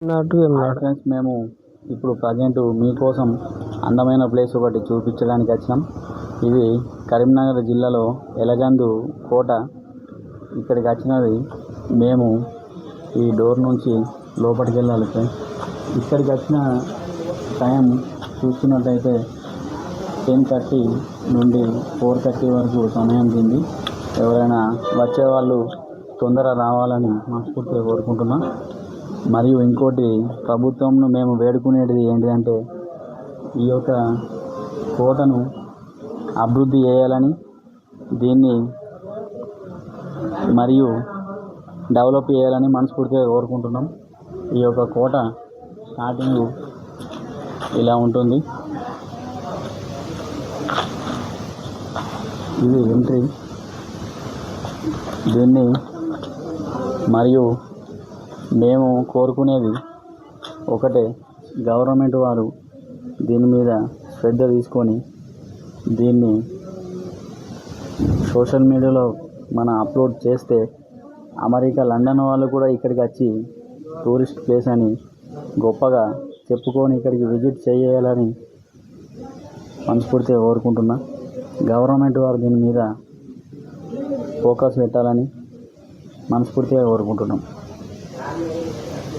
Friends, మేము ఇప్పుడు present మీకోసం అందమైన ప్లేస్ ఒకటి చూపించడానికి వచ్చినాం. ఇది కరీంనగర్ జిల్లాలో ఎలగందు కోట. ఇక్కడికి వచ్చినది మేము ఈ డోర్ నుంచి లోపలికి వెళ్ళాలి ఫ్రెండ్స్. ఇక్కడికి వచ్చిన టైం చూసుకున్నట్టయితే 10:30 నుండి 4:30 వరకు సమయం ఉంది. ఎవరైనా వచ్చేవాళ్ళు తొందర రావాలని మనస్ఫూర్తిగా కోరుకుంటున్నాం. మరియు ఇంకోటి, ప్రభుత్వంను మేము వేడుకునేది ఏంటిదంటే ఈ యొక్క కోటను అభివృద్ధి చేయాలని, దీన్ని మరియు డెవలప్ చేయాలని మనస్ఫూర్తిగా కోరుకుంటున్నాం. ఈ యొక్క కోట స్టార్టింగ్ ఇలా ఉంటుంది. ఇది ఎంట్రీ. దీన్ని మరియు మేము కోరుకునేది ఒకటే, గవర్నమెంట్ వారు దీని మీద శ్రద్ధ తీసుకొని దీన్ని సోషల్ మీడియాలో అప్లోడ్ చేస్తే అమెరికా, లండన్ వాళ్ళు కూడా ఇక్కడికి వచ్చి టూరిస్ట్ ప్లేస్ అని గొప్పగా చెప్పుకొని ఇక్కడికి విజిట్ చేయాలని మనస్ఫూర్తిగా కోరుకుంటున్నా. గవర్నమెంట్ వారు దీని మీద ఫోకస్ పెట్టాలని మనస్ఫూర్తిగా కోరుకుంటున్నాం.